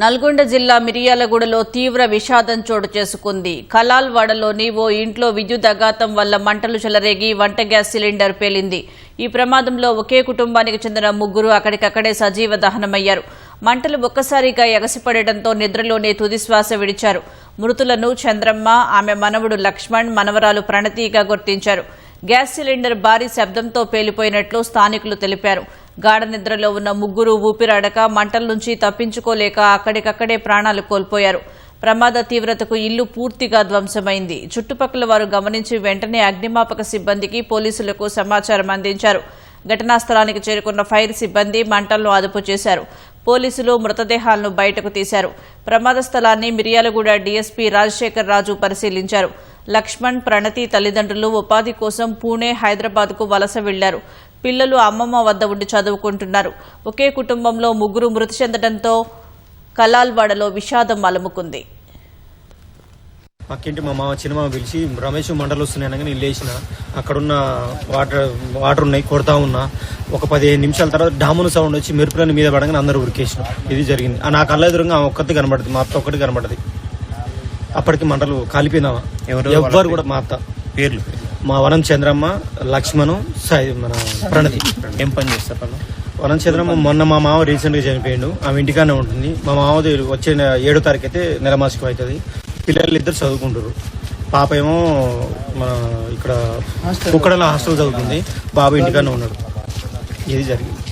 నల్గొండ జిల్లా మిర్యాలగూడలో తీవ్ర విషాదం చోటు చేసుకుంది. కలాల్వాడలోని ఓ ఇంట్లో విద్యుత్ ఆఘాతం వల్ల మంటలు చెలరేగి వంట గ్యాస్ సిలిండర్ పేలింది. ఈ ప్రమాదంలో ఒకే కుటుంబానికి చెందిన ముగ్గురు అక్కడికక్కడే సజీవ దహనమయ్యారు. మంటలు ఒక్కసారిగా ఎగసిపడడంతో నిద్రలోనే తుదిశ్వాస విడిచారు. మృతులను చంద్రమ్మ, ఆమె మనవడు లక్ష్మణ్, మనవరాలు ప్రణతిగా గుర్తించారు. గ్యాస్ సిలిండర్ భారీ శబ్దంతో పేలిపోయినట్లు స్థానికులు తెలిపారు. గాఢ నిద్రలో ఉన్న ముగ్గురు ఊపిరాడక మంటల నుంచి తప్పించుకోలేక అక్కడికక్కడే ప్రాణాలు కోల్పోయారు. ప్రమాద తీవ్రతకు ఇల్లు పూర్తిగా ధ్వంసమైంది. చుట్టుపక్కల వారు గమనించి వెంటనే అగ్నిమాపక సిబ్బందికి, పోలీసులకు సమాచారం అందించారు. ఘటనా స్థలానికి చేరుకున్న ఫైర్ సిబ్బంది మంటలను అదుపు చేశారు. పోలీసులు మృతదేహాలను బయటకు తీశారు. ప్రమాద స్థలాన్ని మిర్యాలగూడ డీఎస్పీ రాజశేఖర్ రాజు పరిశీలించారు. లక్ష్మణ్, ప్రణతి తల్లిదండ్రులు ఉపాధి కోసం పూణే, హైదరాబాద్కు వలస వెళ్లారు. పిల్లలు అమ్మమ్మ వద్ద ఉండి చదువుకుంటున్నారు. ఒకే కుటుంబంలో ముగ్గురు మృతి చెందడంతో కలాల్వాడలో విషాదం అలముకుంది. పక్కింటి మా మామ చిన్నమామ పిలిచి రమేష్ మంటలు వస్తున్నాయి అనగా నేను లేచిన అక్కడున్న వాటర్ ఉన్నాయి కొడతా ఉన్నా. ఒక 15 నిమిషాల తర్వాత డామును సౌండ్ వచ్చి మెరుపులని మీద పడగానే అందరూ ఉరికేసిన. ఇది జరిగింది. నా కళ్ళ ఎదురుగా ఒక్కటి కనబడుతుంది, మా అత్త ఒక్కటి కనబడుతుంది. అప్పటికి మంటలు కాలిపోయినావా ఎవ్వరు కూడా. మా అత్త పేర్లు మా వనం చంద్రమ్మ, లక్ష్మణు, మన ప్రణతి. ఏం పని చేస్తారు? వనం చంద్రమ్మ మొన్న మా మామ రీసెంట్ గా చనిపోయిండు. ఆమె ఇంటికానే ఉంటుంది. మా మామది వచ్చే 7వ తారీఖు అయితే నెలమాసికం అవుతుంది. పిల్లలు ఇద్దరు చదువుకుంటారు. పాప ఏమో మన ఇక్కడ కుక్కడల హాస్టల్ చదువుతుంది. బాబు ఇంటికానే ఉన్నాడు. ఇది జరిగింది.